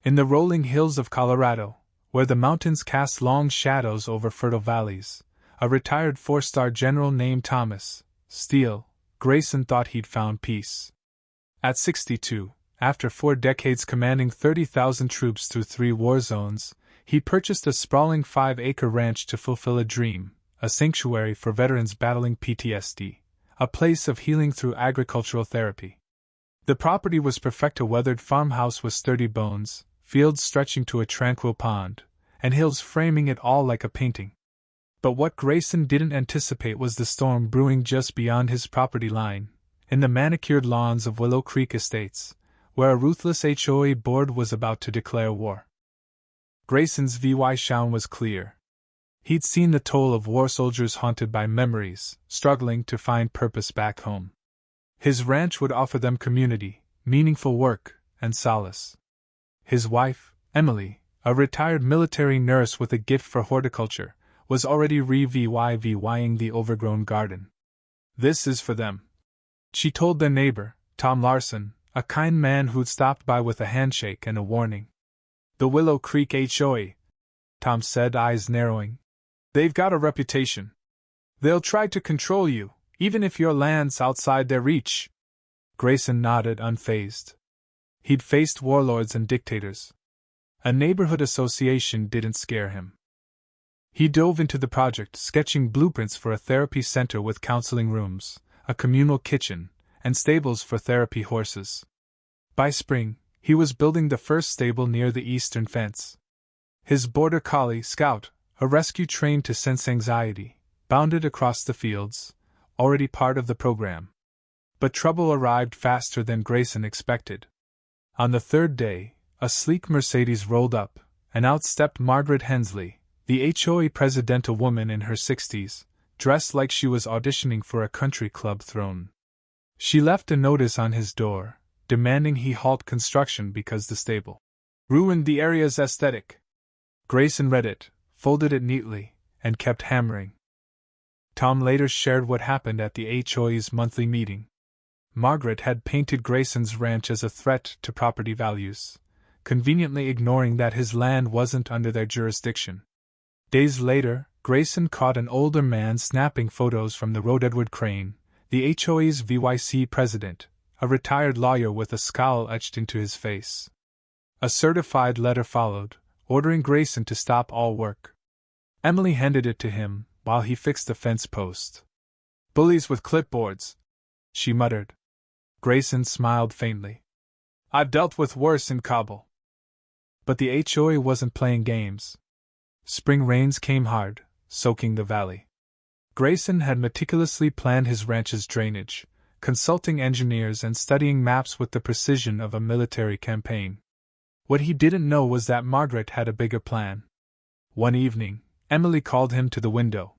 In the rolling hills of Colorado, where the mountains cast long shadows over fertile valleys, a retired four-star general named Thomas Steele Grayson thought he'd found peace. At 62, after 4 decades commanding 30,000 troops through 3 war zones, he purchased a sprawling 5-acre ranch to fulfill a dream, a sanctuary for veterans battling PTSD, a place of healing through agricultural therapy. The property was perfect, a weathered farmhouse with sturdy bones, fields stretching to a tranquil pond, and hills framing it all like a painting. But what Grayson didn't anticipate was the storm brewing just beyond his property line, in the manicured lawns of Willow Creek Estates, where a ruthless HOA board was about to declare war. Grayson's vision was clear. He'd seen the toll of war soldiers haunted by memories, struggling to find purpose back home. His ranch would offer them community, meaningful work, and solace. His wife, Emily, a retired military nurse with a gift for horticulture, was already reviving the overgrown garden. "This is for them," she told their neighbor, Tom Larson, a kind man who'd stopped by with a handshake and a warning. "The Willow Creek HOA," Tom said, eyes narrowing. "They've got a reputation. They'll try to control you, even if your land's outside their reach." Grayson nodded, unfazed. He'd faced warlords and dictators. A neighborhood association didn't scare him. He dove into the project, sketching blueprints for a therapy center with counseling rooms, a communal kitchen, and stables for therapy horses. By spring, he was building the first stable near the eastern fence. His border collie, Scout, a rescue trained to sense anxiety, bounded across the fields, already part of the program. But trouble arrived faster than Grayson expected. On the 3rd day, a sleek Mercedes rolled up, and out stepped Margaret Hensley, the HOA president, a woman in her 60s, dressed like she was auditioning for a country club throne. She left a notice on his door, demanding he halt construction because the stable ruined the area's aesthetic. Grayson read it, folded it neatly, and kept hammering. Tom later shared what happened at the HOA's monthly meeting. Margaret had painted Grayson's ranch as a threat to property values, conveniently ignoring that his land wasn't under their jurisdiction. Days later, Grayson caught an older man snapping photos from the road. Edward Crane, the HOA's VYC president, a retired lawyer with a scowl etched into his face. A certified letter followed, ordering Grayson to stop all work. Emily handed it to him while he fixed the fence post. "Bullies with clipboards," she muttered. Grayson smiled faintly. "I've dealt with worse in Kabul." But the HOA wasn't playing games. Spring rains came hard, soaking the valley. Grayson had meticulously planned his ranch's drainage, consulting engineers and studying maps with the precision of a military campaign. What he didn't know was that Margaret had a bigger plan. One evening, Emily called him to the window.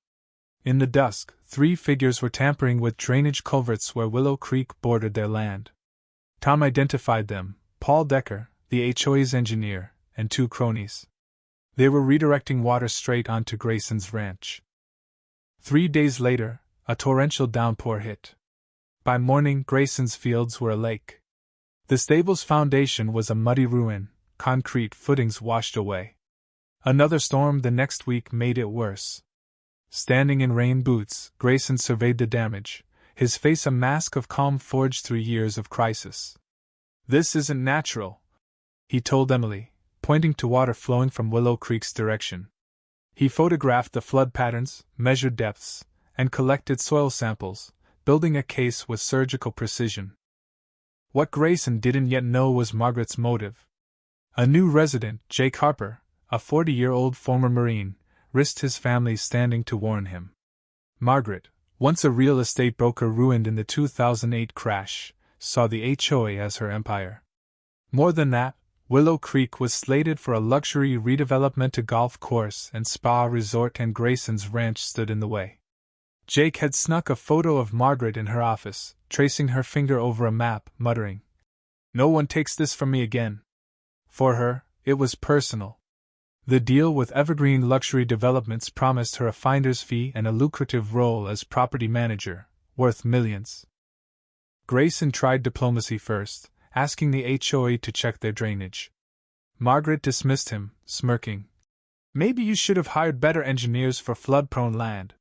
In the dusk, 3 figures were tampering with drainage culverts where Willow Creek bordered their land. Tom identified them: Paul Decker, the HOA's engineer, and 2 cronies. They were redirecting water straight onto Grayson's ranch. 3 days later, a torrential downpour hit. By morning, Grayson's fields were a lake. The stable's foundation was a muddy ruin, concrete footings washed away. Another storm the next week made it worse. Standing in rain boots, Grayson surveyed the damage, his face a mask of calm forged through years of crisis. "This isn't natural," he told Emily, pointing to water flowing from Willow Creek's direction. He photographed the flood patterns, measured depths, and collected soil samples, building a case with surgical precision. What Grayson didn't yet know was Margaret's motive. A new resident, Jake Harper, a 40-year-old former Marine, risked his family's standing to warn him. Margaret, once a real estate broker ruined in the 2008 crash, saw the HOA as her empire. More than that, Willow Creek was slated for a luxury redevelopment, a golf course and spa resort, and Grayson's ranch stood in the way. Jake had snuck a photo of Margaret in her office, tracing her finger over a map, muttering, "No one takes this from me again." For her, it was personal. The deal with Evergreen Luxury Developments promised her a finder's fee and a lucrative role as property manager, worth millions. Grayson tried diplomacy first, asking the HOA to check their drainage. Margaret dismissed him, smirking. Maybe you should have hired better engineers for flood-prone land.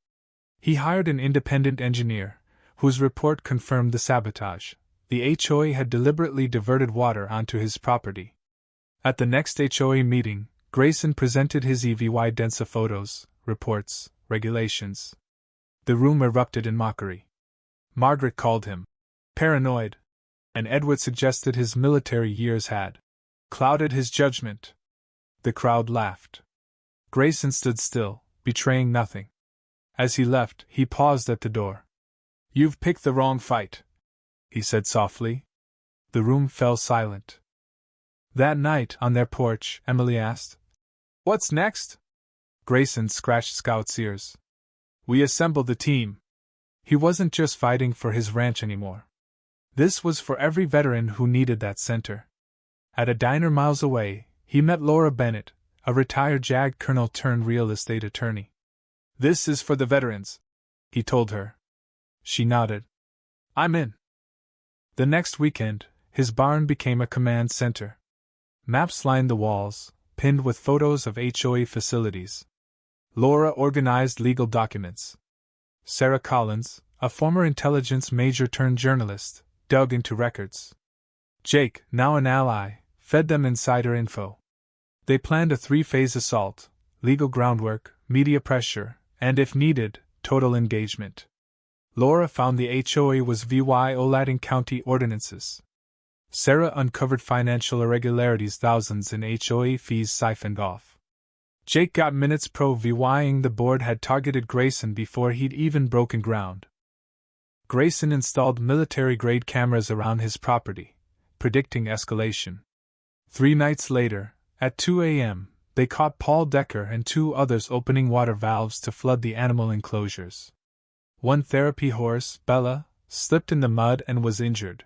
He hired an independent engineer, whose report confirmed the sabotage. The HOA had deliberately diverted water onto his property. At the next HOA meeting, Grayson presented his EVY densa photos, reports, regulations. The room erupted in mockery. Margaret called him paranoid, and Edward suggested his military years had clouded his judgment. The crowd laughed. Grayson stood still, betraying nothing. As he left, he paused at the door. "You've picked the wrong fight," he said softly. The room fell silent. That night, on their porch, Emily asked, "What's next?" Grayson scratched Scout's ears. "We assembled the team." He wasn't just fighting for his ranch anymore. This was for every veteran who needed that center. At a diner miles away, he met Laura Bennett, a retired JAG colonel turned real estate attorney. "This is for the veterans," he told her. She nodded. "I'm in." The next weekend, his barn became a command center. Maps lined the walls, pinned with photos of HOA facilities. Laura organized legal documents. Sarah Collins, a former intelligence major turned journalist, dug into records. Jake, now an ally, fed them insider info. They planned a 3-phase assault: legal groundwork, media pressure, and if needed, total engagement. Laura found the HOA was violating county ordinances. Sarah uncovered financial irregularities, thousands in HOA fees siphoned off. Jake got minutes proving the board had targeted Grayson before he'd even broken ground. Grayson installed military-grade cameras around his property, predicting escalation. 3 nights later, at 2 a.m., they caught Paul Decker and 2 others opening water valves to flood the animal enclosures. One therapy horse, Bella, slipped in the mud and was injured.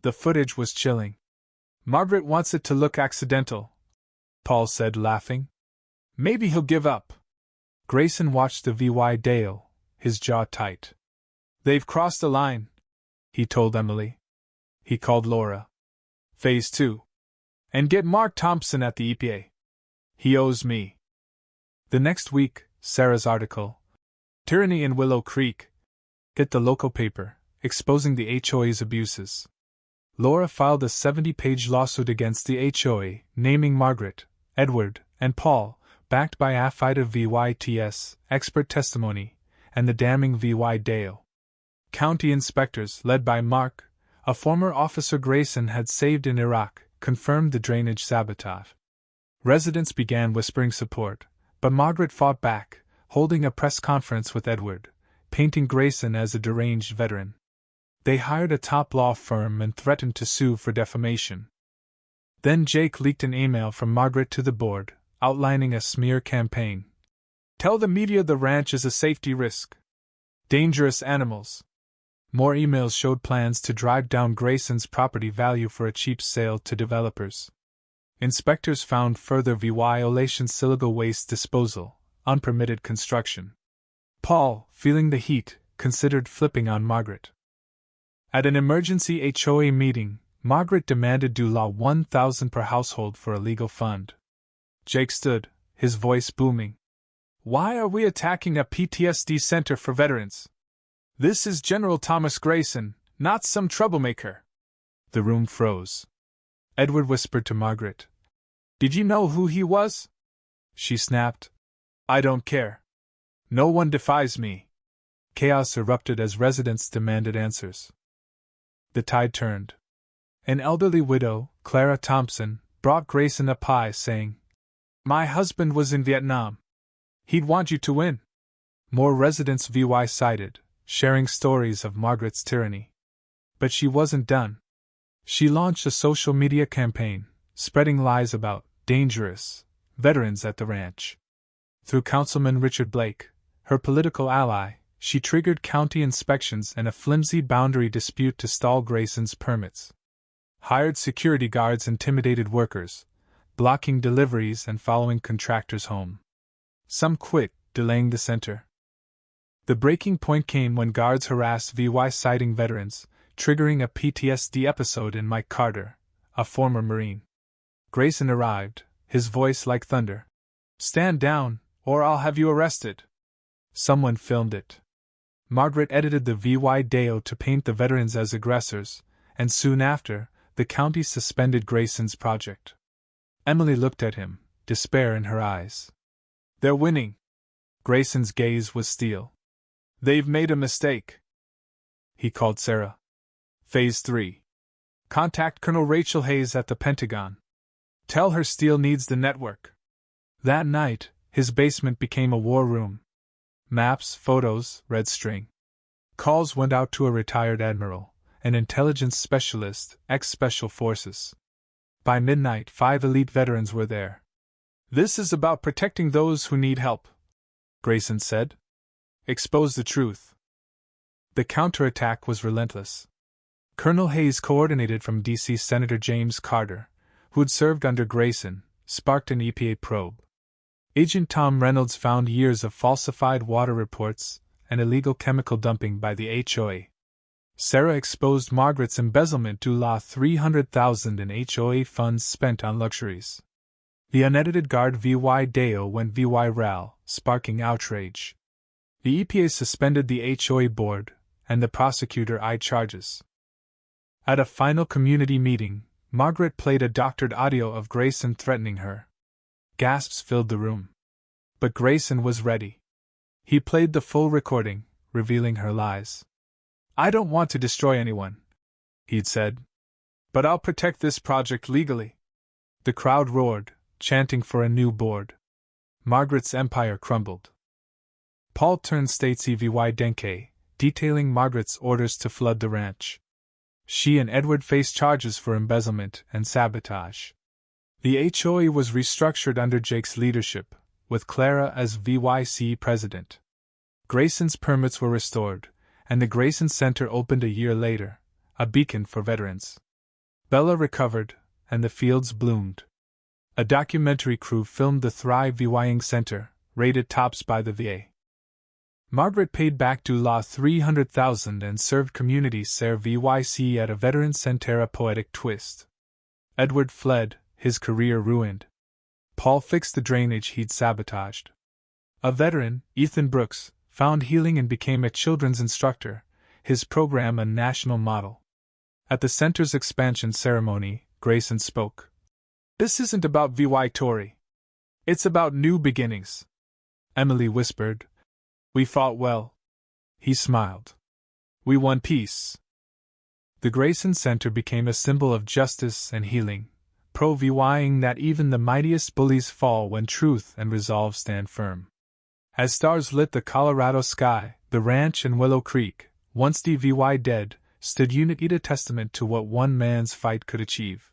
The footage was chilling. "Margaret wants it to look accidental," Paul said, laughing. "Maybe he'll give up." Grayson watched the video, his jaw tight. "They've crossed the line," he told Emily. He called Laura. "Phase 2. And get Mark Thompson at the EPA. He owes me." The next week, Sarah's article, "Tyranny in Willow Creek," hit the local paper, exposing the HOA's abuses. Laura filed a 70-page lawsuit against the HOA, naming Margaret, Edward, and Paul, backed by affidavit VYTS, expert testimony, and the damning video. County inspectors, led by Mark, a former officer Grayson had saved in Iraq, confirmed the drainage sabotage. Residents began whispering support, but Margaret fought back, holding a press conference with Edward, painting Grayson as a deranged veteran. They hired a top law firm and threatened to sue for defamation. Then Jake leaked an email from Margaret to the board, outlining a smear campaign. "Tell the media the ranch is a safety risk. Dangerous animals." More emails showed plans to drive down Grayson's property value for a cheap sale to developers. Inspectors found further violations: illegal waste disposal, unpermitted construction. Paul, feeling the heat, considered flipping on Margaret. At an emergency HOA meeting, Margaret demanded $1,000 per household for a legal fund. Jake stood, his voice booming. "Why are we attacking a PTSD center for veterans? This is General Thomas Grayson, not some troublemaker." The room froze. Edward whispered to Margaret. "Did you know who he was?" She snapped. "I don't care. No one defies me." Chaos erupted as residents demanded answers. The tide turned. An elderly widow, Clara Thompson, brought Grayson a pie, saying, "My husband was in Vietnam. He'd want you to win." More residents sided, sharing stories of Margaret's tyranny. But she wasn't done. She launched a social media campaign, spreading lies about dangerous veterans at the ranch. Through Councilman Richard Blake, her political ally, she triggered county inspections and a flimsy boundary dispute to stall Grayson's permits. Hired security guards intimidated workers, blocking deliveries and following contractors home. Some quit, delaying the center. The breaking point came when guards harassed sighting veterans, triggering a PTSD episode in Mike Carter, a former Marine. Grayson arrived, his voice like thunder. "Stand down, or I'll have you arrested." Someone filmed it. Margaret edited the video to paint the veterans as aggressors, and soon after, the county suspended Grayson's project. Emily looked at him, despair in her eyes. "They're winning." Grayson's gaze was steel. "They've made a mistake." He called Sarah. Phase 3. Contact Colonel Rachel Hayes at the Pentagon. Tell her Steele needs the network. That night, his basement became a war room. Maps, photos, red string. Calls went out to a retired admiral, an intelligence specialist, ex-special forces. By midnight, 5 elite veterans were there. "This is about protecting those who need help," Grayson said. "Expose the truth." The counterattack was relentless. Colonel Hayes, coordinated from D.C. Senator James Carter, who'd served under Grayson, sparked an EPA probe. Agent Tom Reynolds found years of falsified water reports and illegal chemical dumping by the HOA. Sarah exposed Margaret's embezzlement to $300,000 in HOA funds spent on luxuries. The unedited guard video went viral, sparking outrage. The EPA suspended the HOA board, and the prosecutor eyed charges. At a final community meeting, Margaret played a doctored audio of Grayson threatening her. Gasps filled the room. But Grayson was ready. He played the full recording, revealing her lies. "I don't want to destroy anyone," he'd said. "But I'll protect this project legally." The crowd roared, chanting for a new board. Margaret's empire crumbled. Paul turned states EVY Denke, detailing Margaret's orders to flood the ranch. She and Edward faced charges for embezzlement and sabotage. The HOA was restructured under Jake's leadership, with Clara as VYC president. Grayson's permits were restored, and the Grayson Center opened a year later, a beacon for veterans. Bella recovered, and the fields bloomed. A documentary crew filmed the Thrive VYing Center, rated tops by the VA. Margaret paid back to $300,000 and served community Ser VYC at a veteran center, a poetic twist. Edward fled, his career ruined. Paul fixed the drainage he'd sabotaged. A veteran, Ethan Brooks, found healing and became a children's instructor, his program a national model. At the center's expansion ceremony, Grayson spoke. "This isn't about VY Tory. It's about new beginnings." Emily whispered, "We fought well." He smiled. "We won peace." The Grayson Center became a symbol of justice and healing, pro-VYing that even the mightiest bullies fall when truth and resolve stand firm. As stars lit the Colorado sky, the ranch and Willow Creek, once DVY dead, stood unit, a testament to what one man's fight could achieve.